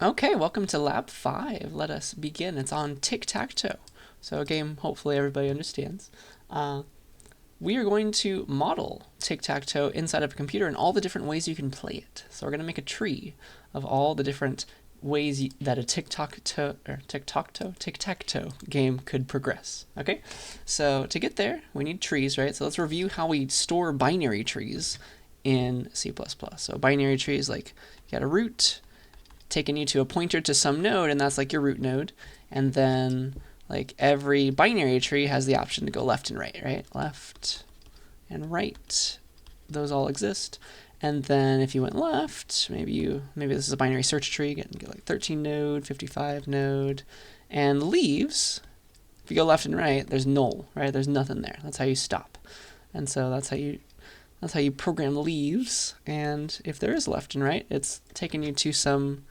Okay, welcome to Lab 5. Let us begin. It's on tic-tac-toe. So a game hopefully everybody understands. We are going to model tic-tac-toe inside of a computer and all the different ways you can play it. So we're going to make a tree of all the different ways that a tic-tac-toe game could progress. Okay, so to get there, we need trees, right? So let's review how we store binary trees in C++. So a binary tree is like you got a root, taking you to a pointer to some node, and that's like your root node. And then like every binary tree has the option to go left and right, right? Left and right. Those all exist. And then if you went left, maybe this is a binary search tree, get like 13 node, 55 node, and leaves. If you go left and right, there's null, right? There's nothing there. That's how you stop. And so that's how you program leaves. And if there is left and right, it's taking you to some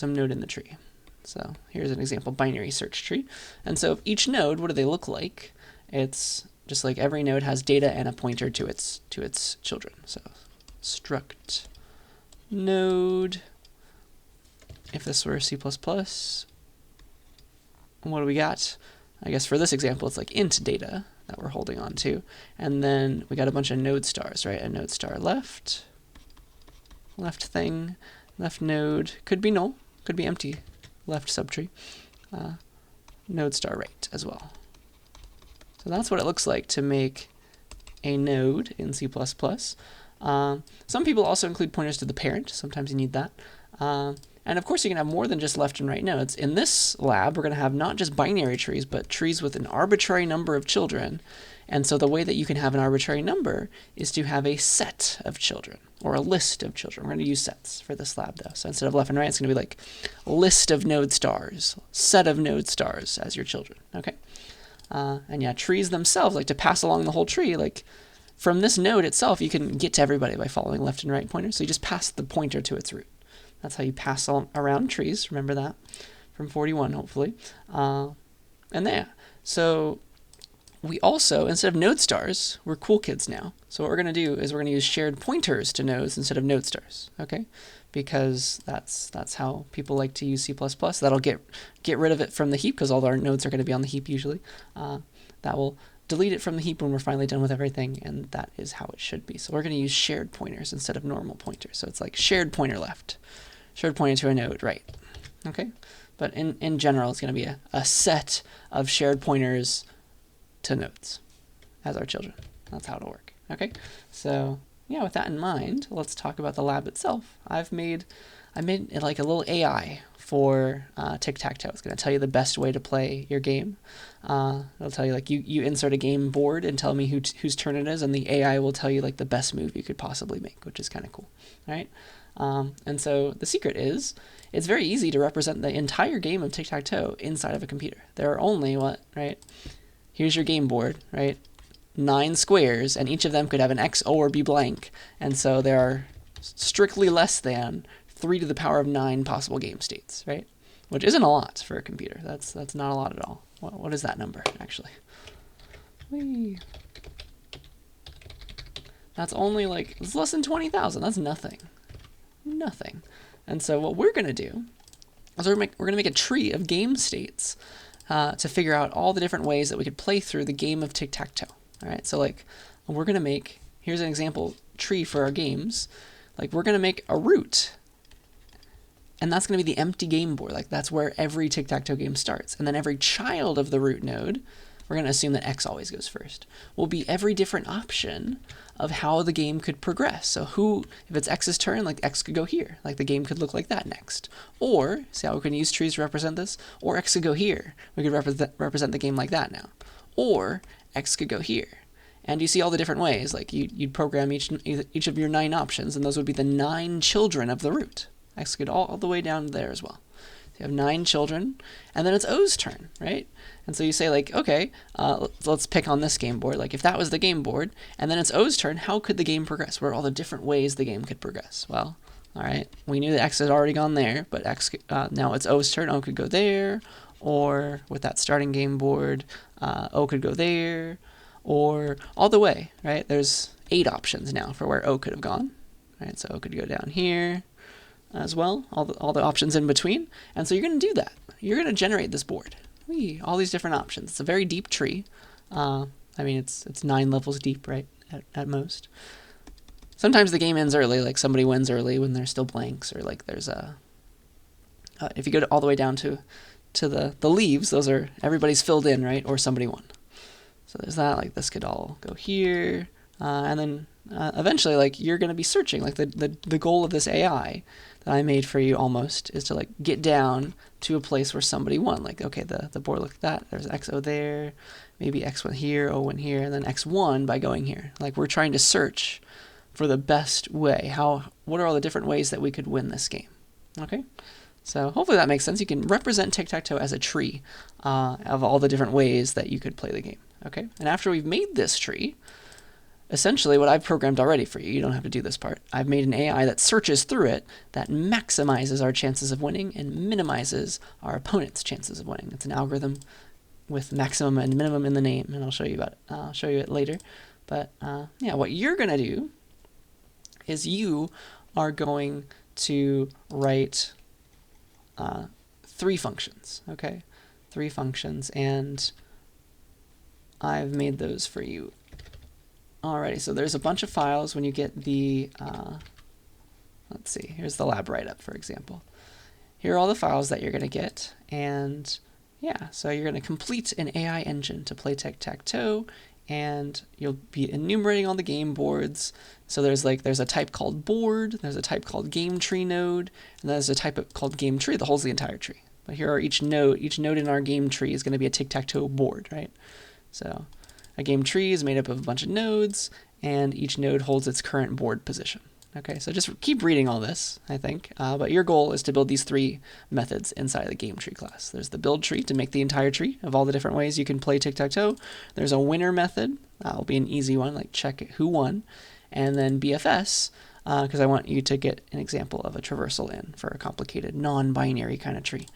node in the tree. So here's an example binary search tree. And so each node, what do they look like? It's just like every node has data and a pointer to its children. So struct node. If this were C++, what do we got? I guess for this example, it's like int data that we're holding on to. And then we got a bunch of node stars, right? A node star left thing, left node, could be null, could be empty, left subtree, node star right as well. So that's what it looks like to make a node in C++. Some people also include pointers to the parent. Sometimes you need that. And of course, you can have more than just left and right nodes. In this lab, we're going to have not just binary trees, but trees with an arbitrary number of children. And so the way that you can have an arbitrary number is to have a set of children or a list of children. We're going to use sets for this lab, though. So instead of left and right, it's going to be like list of node stars, set of node stars as your children. Okay. And yeah, trees themselves, like to pass along the whole tree, like from this node itself, you can get to everybody by following left and right pointers. So you just pass the pointer to its root. That's how you pass around trees. Remember that from 41, hopefully. And there. So we also, instead of node stars, we're cool kids now. So what we're going to do is we're going to use shared pointers to nodes instead of node stars. Okay, because that's how people like to use C++. That'll get rid of it from the heap because all our nodes are going to be on the heap usually. That will delete it from the heap when we're finally done with everything, and that is how it should be. So we're going to use shared pointers instead of normal pointers. So it's like shared pointer left, shared pointer to a node right. Okay, but in general, it's going to be a set of shared pointers to nodes as our children. That's how it'll work. Okay, so yeah, with that in mind, let's talk about the lab itself. I made it like a little AI for tic-tac-toe. It's going to tell you the best way to play your game. It'll tell you like you insert a game board and tell me whose turn it is, and the AI will tell you like the best move you could possibly make, which is kind of cool. All right. And so the secret is it's very easy to represent the entire game of tic-tac-toe inside of a computer. There are only right? Here's your game board, right? 9 squares, and each of them could have an X, O, or B blank. And so there are strictly less than 3 to the power of 9 possible game states, right? Which isn't a lot for a computer. That's not a lot at all. What is that number, actually? Whee. That's only like, it's less than 20,000. That's nothing. Nothing. And so what we're going to do is we're going to make a tree of game states to figure out all the different ways that we could play through the game of tic-tac-toe. All right, so like we're going to make, here's an example tree for our games. Like we're going to make a root, and that's going to be the empty game board. Like that's where every tic-tac-toe game starts. And then every child of the root node, we're going to assume that X always goes first, will be every different option of how the game could progress. So if it's X's turn, like X could go here. Like the game could look like that next. Or, see how we can use trees to represent this? Or X could go here. We could represent the game like that now. Or X could go here. And you see all the different ways. Like you'd program each of your 9 options, and those would be the 9 children of the root. X could all the way down there as well. So you have 9 children, and then it's O's turn, right? And so you say like, okay, let's pick on this game board. Like if that was the game board, and then it's O's turn, how could the game progress? What are all the different ways the game could progress? Well, all right, we knew that X had already gone there, but now it's O's turn. O could go there, or with that starting game board, O could go there, or all the way, right? There's 8 options now for where O could have gone. Right, so O could go down here. as well, all the options in between. And so you're going to do that. You're going to generate this board. All these different options. It's a very deep tree. I mean, it's 9 levels deep, right, at most. Sometimes the game ends early, like somebody wins early when there's still blanks, or like there's a... if you go all the way down to the leaves, those are everybody's filled in, right, or somebody won. So there's that. Like this could all go here, and then eventually, like you're going to be searching. Like the goal of this AI that I made for you almost is to like get down to a place where somebody won. Like, okay, the board looked at that. There's XO there, maybe X went here, O went here, and then X won by going here. Like we're trying to search for the best way. What are all the different ways that we could win this game? Okay. So hopefully that makes sense. You can represent tic-tac-toe as a tree of all the different ways that you could play the game. Okay. And after we've made this tree, essentially what I've programmed already for you don't have to do this part. I've made an AI that searches through it that maximizes our chances of winning and minimizes our opponent's chances of winning. It's an algorithm with maximum and minimum in the name, and I'll show you about it. I'll show you it later. But yeah, what you're going to do is you are going to write 3 functions, okay? 3 functions, and I've made those for you already. So there's a bunch of files when you get the, let's see, here's the lab write-up, for example. Here are all the files that you're going to get, and yeah, so you're going to complete an AI engine to play tic-tac-toe, and you'll be enumerating all the game boards. So there's a type called board, there's a type called game tree node, and there's a type called game tree that holds the entire tree. But here are each node in our game tree is going to be a tic-tac-toe board, right? So a game tree is made up of a bunch of nodes, and each node holds its current board position. Okay, so just keep reading all this, I think. But your goal is to build these 3 methods inside of the game tree class. There's the build tree to make the entire tree of all the different ways you can play tic-tac-toe. There's a winner method. That'll be an easy one, like check who won. And then BFS, because I want you to get an example of a traversal in for a complicated non-binary kind of tree.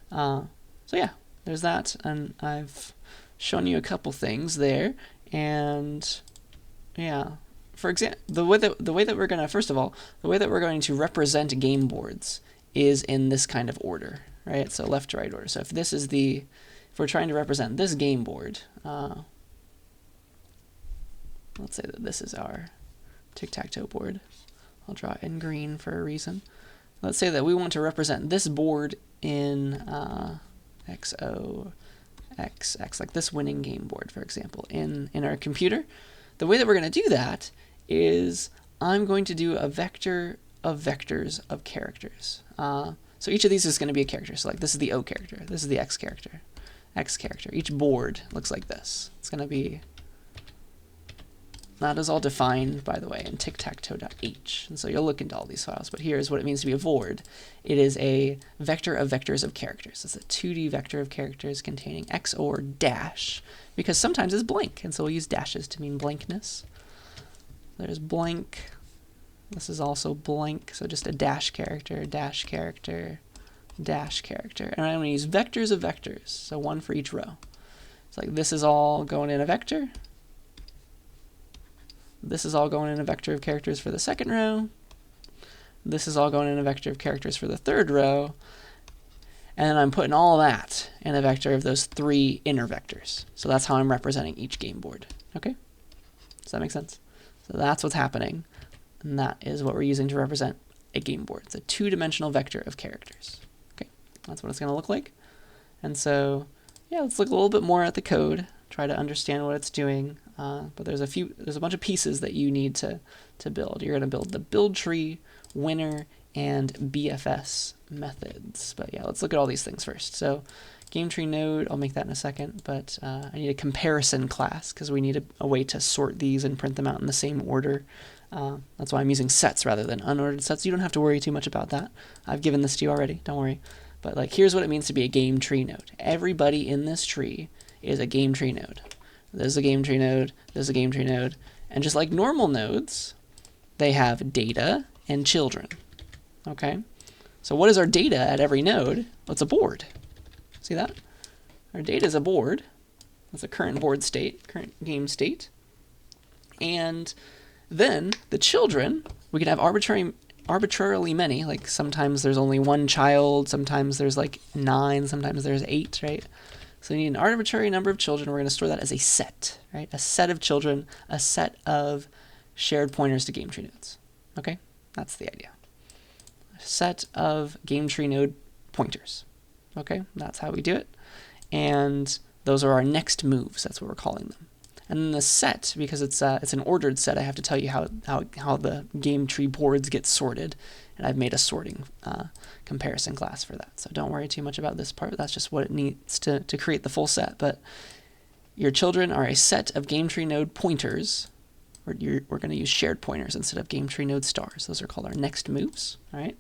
So yeah, there's that. And I've shown you a couple things there. And yeah. For example, the way that we're going to, first of all, the way that we're going to represent game boards is in this kind of order, right? So left to right order. So if we're trying to represent this game board, let's say that this is our tic-tac-toe board. I'll draw it in green for a reason. Let's say that we want to represent this board in XO, XX, like this winning game board, for example, in our computer. The way that we're going to do that is I'm going to do a vector of vectors of characters. So each of these is going to be a character. So like this is the O character, this is the X character, X character. Each board looks like this. It's going to be, that is all defined, by the way, in tic-tac-toe.h. And so you'll look into all these files, but here's what it means to be a board. It is a vector of vectors of characters. It's a 2D vector of characters containing X or dash, because sometimes it's blank, and so we'll use dashes to mean blankness. There's blank. This is also blank, so just a dash character, dash character, dash character. And I'm going to use vectors of vectors, so 1 for each row. It's like this is all going in a vector. This is all going in a vector of characters for the second row. This is all going in a vector of characters for the third row. And then I'm putting all that in a vector of those 3 inner vectors. So that's how I'm representing each game board. Okay? Does that make sense? So that's what's happening. And that is what we're using to represent a game board. It's a 2-dimensional vector of characters. Okay? That's what it's going to look like. And so, yeah, let's look a little bit more at the code, try to understand what it's doing. But there's a bunch of pieces that you need to build. You're going to build the build tree, winner, and BFS methods. But yeah, let's look at all these things first. So game tree node, I'll make that in a second, but I need a comparison class because we need a way to sort these and print them out in the same order. That's why I'm using sets rather than unordered sets. You don't have to worry too much about that. I've given this to you already, don't worry. But like, here's what it means to be a game tree node. Everybody in this tree is a game tree node. This is a game tree node, this is a game tree node, and just like normal nodes, they have data and children. Okay? So what is our data at every node? Well, it's a board. See that? Our data is a board. That's a current board state, current game state. And then the children, we can have arbitrary arbitrarily many. Like sometimes there's only one child, sometimes there's like 9, sometimes there's 8, right? So we need an arbitrary number of children. We're going to store that as a set, right? A set of children, a set of shared pointers to game tree nodes. Okay, that's the idea. A set of game tree node pointers. Okay, that's how we do it. And those are our next moves. That's what we're calling them. And then the set, because it's an ordered set, I have to tell you how the game tree boards get sorted. And I've made a sorting comparison class for that. So don't worry too much about this part. That's just what it needs to create the full set. But your children are a set of game tree node pointers. We're going to use shared pointers instead of game tree node stars. Those are called our next moves. All right.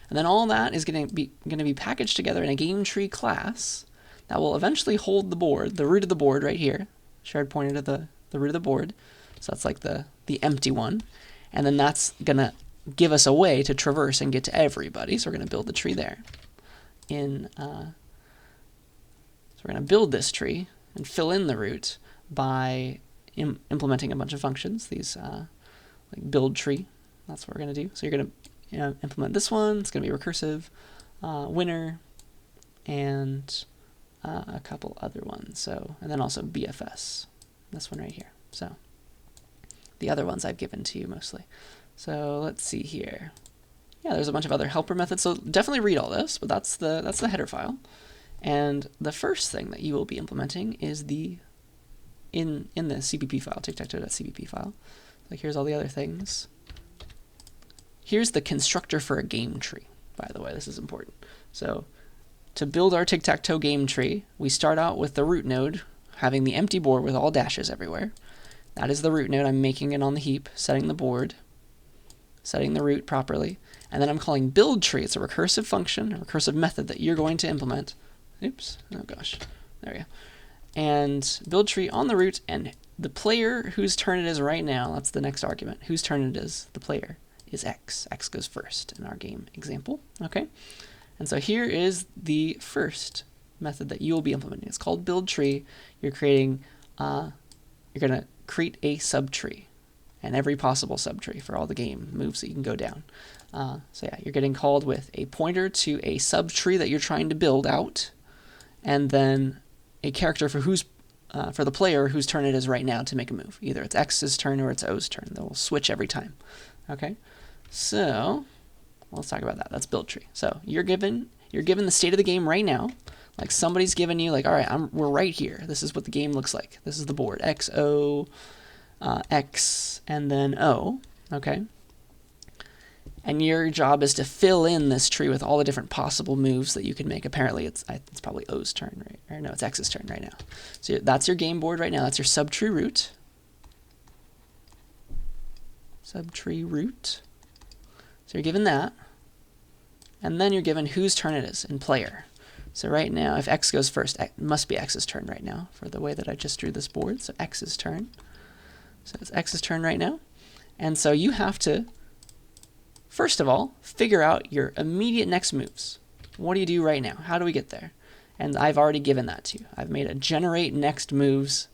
And then all that is going to be packaged together in a game tree class that will eventually hold the board, the root of the board right here, shared pointer to the root of the board. So that's like the empty one. And then that's going to give us a way to traverse and get to everybody. So we're going to build the tree there. So we're going to build this tree and fill in the root by implementing a bunch of functions. These like build tree. That's what we're going to do. So you're going to implement this one. It's going to be recursive, winner, and a couple other ones. So, and then also BFS, this one right here. So the other ones I've given to you mostly. So let's see here. Yeah, there's a bunch of other helper methods. So definitely read all this, but that's the header file. And the first thing that you will be implementing is in the CPP file, tic-tac-toe.cpp file. Like here's all the other things. Here's the constructor for a game tree, by the way. This is important. So to build our tic-tac-toe game tree, we start out with the root node, having the empty board with all dashes everywhere. That is the root node. I'm making it on the heap, setting the board, setting the root properly. And then I'm calling build tree. It's a recursive function, a recursive method that you're going to implement. Oops. Oh, gosh. There we go. And build tree on the root, and the player whose turn it is right now, that's the next argument, whose turn it is, the player, is X. X goes first in our game example. Okay? And so here is the first method that you will be implementing. It's called build tree. You're creating, you're going to create a subtree, and every possible subtree for all the game moves that you can go down. So yeah, you're getting called with a pointer to a subtree that you're trying to build out, and then a character for for the player whose turn it is right now to make a move. Either it's X's turn or it's O's turn. They'll switch every time. Okay, so let's talk about that. That's build tree. So you're given the state of the game right now. Like somebody's given you, like, all right, we're right here. This is what the game looks like. This is the board. X, O, X, and then O. Okay. And your job is to fill in this tree with all the different possible moves that you can make. Apparently, it's probably O's turn, right? Or no, it's X's turn right now. So that's your game board right now. That's your subtree root. Subtree root. So you're given that. And then you're given whose turn it is in player. So right now, if X goes first, it must be X's turn right now for the way that I just drew this board. So X's turn. So it's X's turn right now. And so you have to, first of all, figure out your immediate next moves. What do you do right now? How do we get there? And I've already given that to you. I've made a generate next moves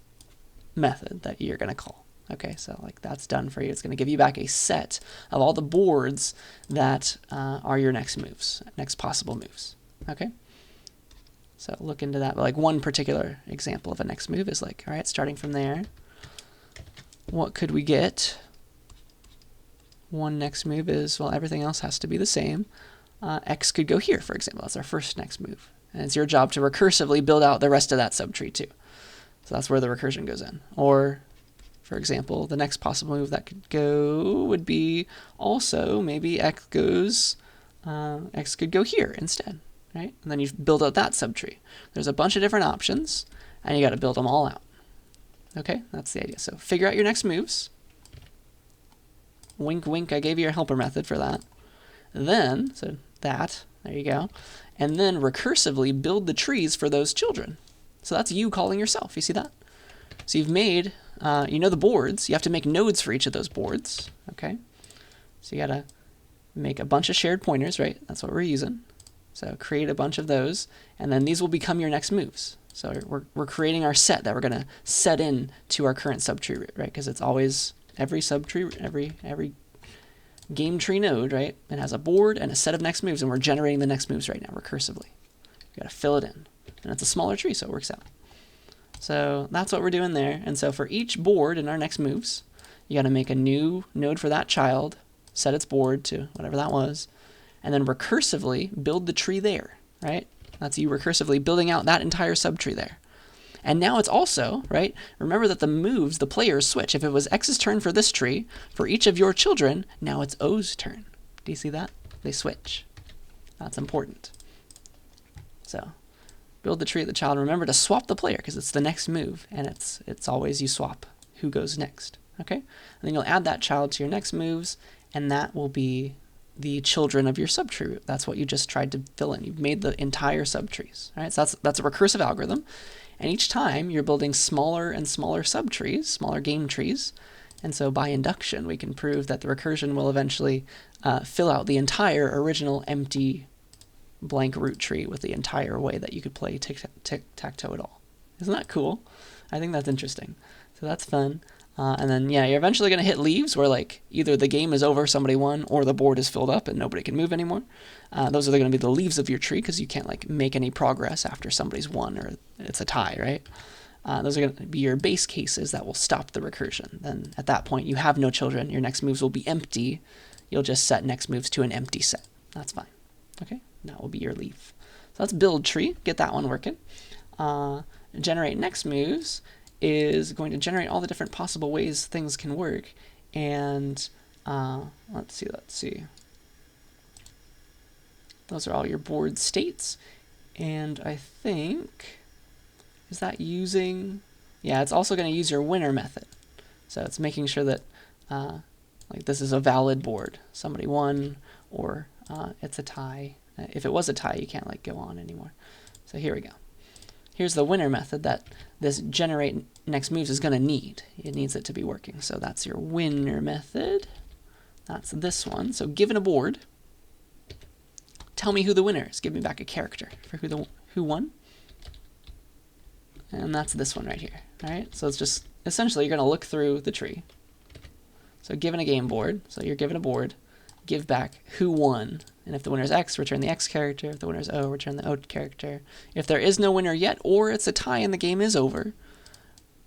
method that you're going to call. Okay, so like that's done for you. It's going to give you back a set of all the boards that are your next moves, next possible moves. Okay? So look into that. But like one particular example of a next move is like, all right, starting from there, what could we get? One next move is, well, everything else has to be the same. X could go here, for example. That's our first next move. And it's your job to recursively build out the rest of that subtree too. So that's where the recursion goes in. Or, for example, the next possible move that could go would be also maybe X could go here instead. Right? And then you build out that subtree. There's a bunch of different options, and you got to build them all out. Okay, that's the idea. So figure out your next moves. Wink, wink, I gave you a helper method for that. Then, so that, there you go. And then recursively build the trees for those children. So that's you calling yourself. You see that? So you've made, you know the boards. You have to make nodes for each of those boards. Okay? So you got to make a bunch of shared pointers, right? That's what we're using. So create a bunch of those, and then these will become your next moves. So we're creating our set that we're going to set in to our current subtree root, right? Because it's always every subtree, every game tree node, right? It has a board and a set of next moves, and we're generating the next moves right now recursively. We got to fill it in, and it's a smaller tree, so it works out. So that's what we're doing there. And so for each board in our next moves, you got to make a new node for that child, set its board to whatever that was, and then recursively build the tree there, right? That's you recursively building out that entire subtree there. And now it's also, right, remember that the moves, the players switch. If it was X's turn for this tree, for each of your children, now it's O's turn. Do you see that? They switch. That's important. So build the tree of the child. Remember to swap the player because it's the next move, and it's always you swap who goes next. Okay? And then you'll add that child to your next moves, and that will be the children of your subtree root. That's what you just tried to fill in. You've made the entire subtrees. Right? So that's a recursive algorithm. And each time you're building smaller and smaller subtrees, smaller game trees. And so by induction, we can prove that the recursion will eventually fill out the entire original empty blank root tree with the entire way that you could play tic-tac-toe at all. Isn't that cool? I think that's interesting. So that's fun. And then, yeah, you're eventually going to hit leaves where, like, either the game is over, somebody won, or the board is filled up and nobody can move anymore. Those are going to be the leaves of your tree because you can't, like, make any progress after somebody's won or it's a tie, right? Those are going to be your base cases that will stop the recursion. Then at that point, you have no children. Your next moves will be empty. You'll just set next moves to an empty set. That's fine. Okay? That will be your leaf. So let's build tree. Get that one working. Generate next moves is going to generate all the different possible ways things can work. And let's see. Those are all your board states. And I think, is that using, yeah, it's also going to use your winner method. So it's making sure that like this is a valid board. Somebody won, or it's a tie. If it was a tie, you can't like go on anymore. So here we go. Here's the winner method that this generate next moves is going to need. It needs it to be working. So that's your winner method. That's this one. So given a board, tell me who the winner is. Give me back a character for who won. And that's this one right here. All right. So it's just essentially you're going to look through the tree. So given a game board, so you're given a board, give back who won. And if the winner is X, return the X character. If the winner is O, return the O character. If there is no winner yet, or it's a tie and the game is over,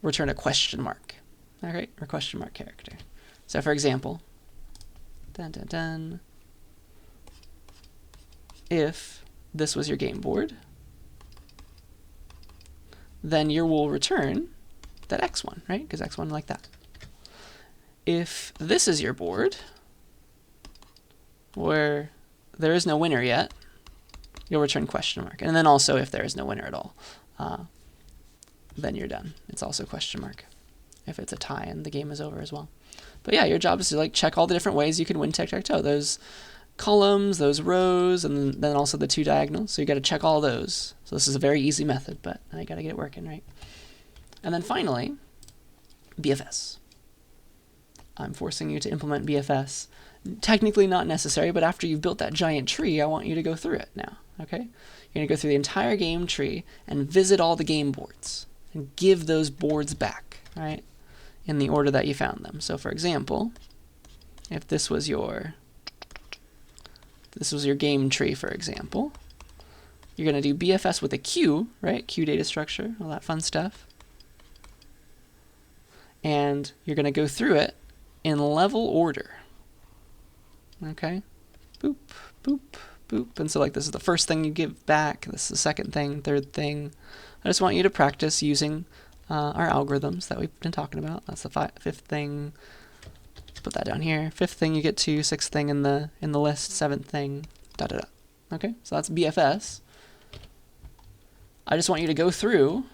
return a question mark. All right, or question mark character. So for example, if this was your game board, then you will return that X won, right? Because X won like that. If this is your board, where there is no winner yet, you'll return question mark. And then also if there is no winner at all, then you're done. It's also question mark if it's a tie and the game is over as well. But yeah, your job is to like check all the different ways you can win tic-tac-toe. Those columns, those rows, and then also the two diagonals. So you got to check all those. So this is a very easy method, but I got to get it working, right? And then finally, BFS. I'm forcing you to implement BFS. Technically not necessary, but after you've built that giant tree, I want you to go through it now, okay? You're going to go through the entire game tree and visit all the game boards and give those boards back, right, in the order that you found them. So for example, if this was your game tree, for example, you're going to do BFS with a queue, right? Queue data structure, all that fun stuff. And you're going to go through it in level order. Okay, boop, boop, boop. And so like this is the first thing you give back, this is the second thing, third thing. I just want you to practice using our algorithms that we've been talking about. That's the fifth thing. Let's put that down here. Fifth thing you get to, sixth thing in the list, seventh thing, da da da. Okay, so that's BFS. I just want you to go through,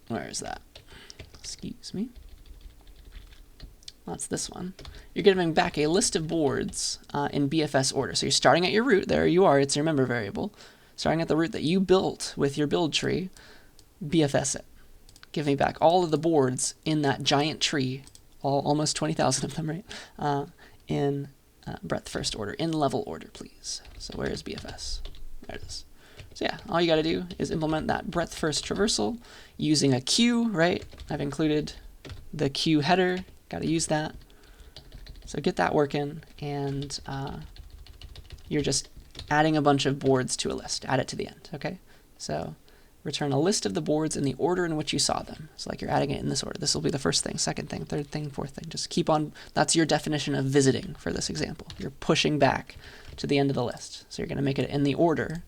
where is that? Excuse me. That's this one. You're giving back a list of boards in BFS order. So you're starting at your root. There you are. It's your member variable. Starting at the root that you built with your build tree, BFS it. Give me back all of the boards in that giant tree, almost 20,000 of them, right? In breadth first order, in level order, please. So where is BFS? There it is. So yeah, all you got to do is implement that breadth first traversal using a queue, right? I've included the queue header. Got to use that. So get that working, and you're just adding a bunch of boards to a list. Add it to the end, okay? So return a list of the boards in the order in which you saw them. So like you're adding it in this order. This will be the first thing, second thing, third thing, fourth thing. Just keep on. That's your definition of visiting for this example. You're pushing back to the end of the list. So you're going to make it in the order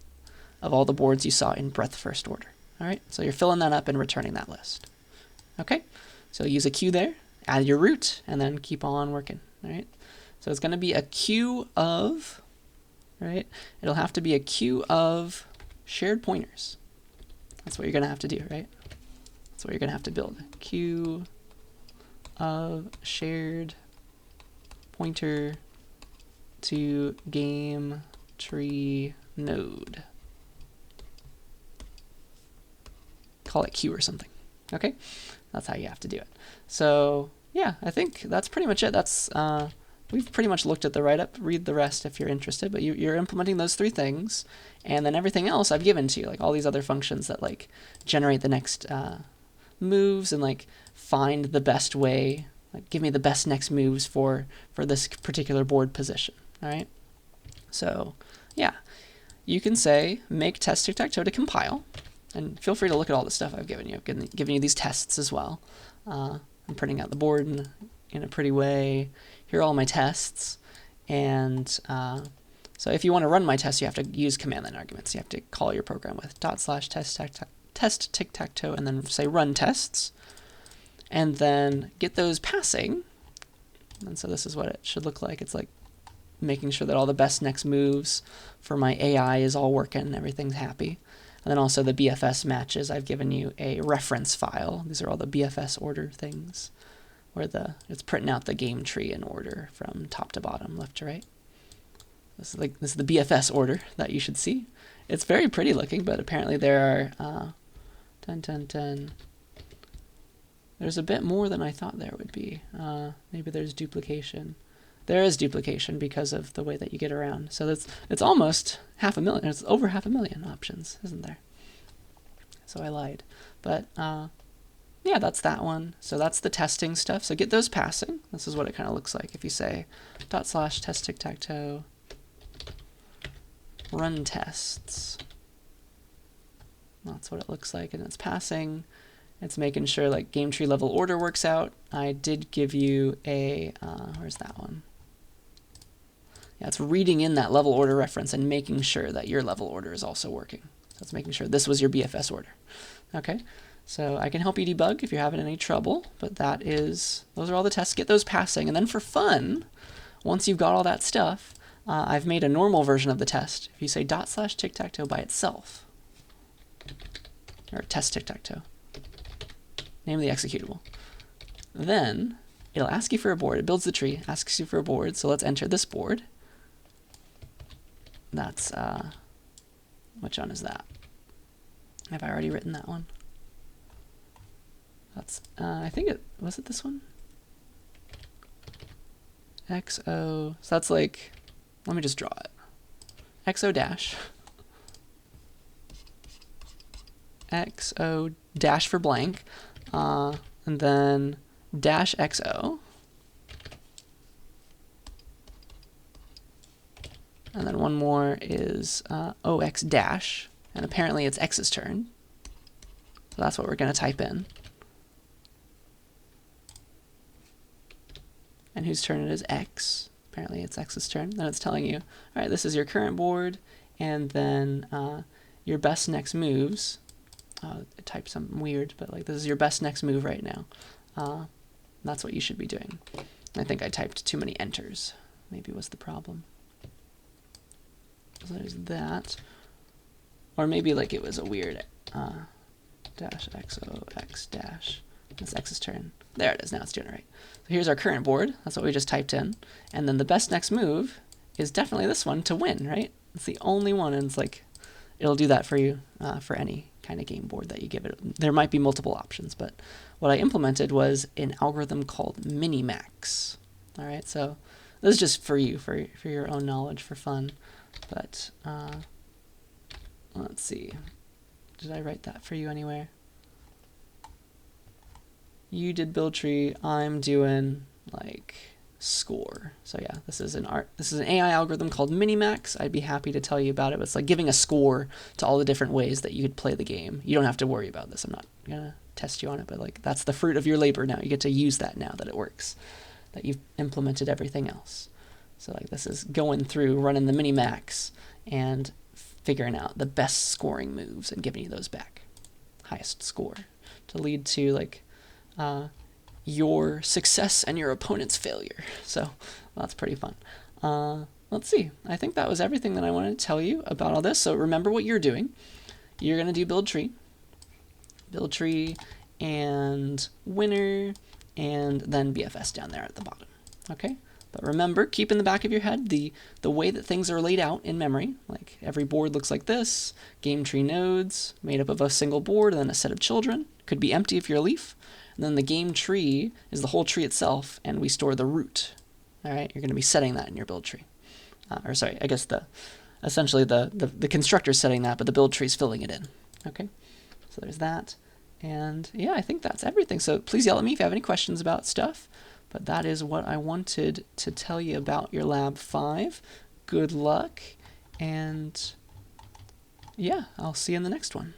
of all the boards you saw in breadth first order. All right, so you're filling that up and returning that list. Okay, so use a queue there, add your root, and then keep on working. All right, so it's going to be a queue of, right? It'll have to be a queue of shared pointers. That's what you're going to have to do, right? That's what you're going to have to build. Queue of shared pointer to game tree node. Call it queue or something. Okay, that's how you have to do it. So yeah, I think that's pretty much it. That's we've pretty much looked at the write-up. Read the rest if you're interested. But you're implementing those three things, and then everything else I've given to you, like all these other functions that like generate the next moves and like find the best way, like give me the best next moves for this particular board position. All right. So yeah, you can say make test tic-tac-toe to compile. And feel free to look at all the stuff I've given you. I've given you these tests as well. I'm printing out the board in a pretty way. Here are all my tests. And so if you want to run my tests, you have to use command line arguments. You have to call your program with /test tic-tac-toe and then say run tests. And then get those passing. And so this is what it should look like. It's like making sure that all the best next moves for my AI is all working and everything's happy. And then also the BFS matches. I've given you a reference file. These are all the BFS order things, where it's printing out the game tree in order from top to bottom, left to right. This is the BFS order that you should see. It's very pretty looking, but apparently there are there's a bit more than I thought there would be. Maybe there's duplication. There is duplication because of the way that you get around. So it's almost 500,000. It's over 500,000 options, isn't there? So I lied. But yeah, that's that one. So that's the testing stuff. So get those passing. This is what it kind of looks like if you say /test tic-tac-toe run tests. That's what it looks like, and it's passing. It's making sure like game tree level order works out. I did give you a where's that one? Yeah, it's reading in that level order reference and making sure that your level order is also working. So it's making sure this was your BFS order. Okay, so I can help you debug if you're having any trouble, but those are all the tests. Get those passing, and then for fun, once you've got all that stuff, I've made a normal version of the test. If you say /tic-tac-toe by itself, or test tic-tac-toe, name of the executable, then it'll ask you for a board. It builds the tree, asks you for a board, so let's enter this board. That's, which one is that? Have I already written that one? That's, I think was it this one? XO, so that's like, let me just draw it. XO dash. XO dash for blank. And then dash XO. And then one more is OX dash, and apparently it's X's turn. So that's what we're going to type in. And whose turn it is? X. Apparently it's X's turn. Then it's telling you, all right, this is your current board, and then your best next moves. It typed something weird, but like this is your best next move right now. That's what you should be doing. I think I typed too many enters. Maybe was the problem. So there's that. Or maybe like it was a weird dash XO X dash. That's X's turn. There it is. Now it's doing it right. So here's our current board. That's what we just typed in. And then the best next move is definitely this one to win, right? It's the only one, and it's like it'll do that for you for any kind of game board that you give it. There might be multiple options, but what I implemented was an algorithm called Minimax. All right, so this is just for you, for your own knowledge, for fun. But let's see. Did I write that for you anywhere? You did build tree. I'm doing like score. So yeah, this is an AI algorithm called Minimax. I'd be happy to tell you about it. But it's like giving a score to all the different ways that you could play the game. You don't have to worry about this. I'm not gonna test you on it, but like that's the fruit of your labor now. You get to use that now that it works, that you've implemented everything else. So like this is going through, running the Minimax and figuring out the best scoring moves and giving you those back. Highest score to lead to like your success and your opponent's failure. So well, that's pretty fun. Let's see. I think that was everything that I wanted to tell you about all this. So remember what you're doing. You're going to do build tree and winner, and then BFS down there at the bottom. Okay? But remember, keep in the back of your head the way that things are laid out in memory. Like every board looks like this. Game tree nodes made up of a single board and then a set of children. Could be empty if you're a leaf. And then the game tree is the whole tree itself, and we store the root. All right, you're going to be setting that in your build tree. Or sorry, I guess essentially the constructor is setting that, but the build tree is filling it in. Okay, so there's that. And yeah, I think that's everything. So please yell at me if you have any questions about stuff. But that is what I wanted to tell you about your Lab 5. Good luck, and yeah, I'll see you in the next one.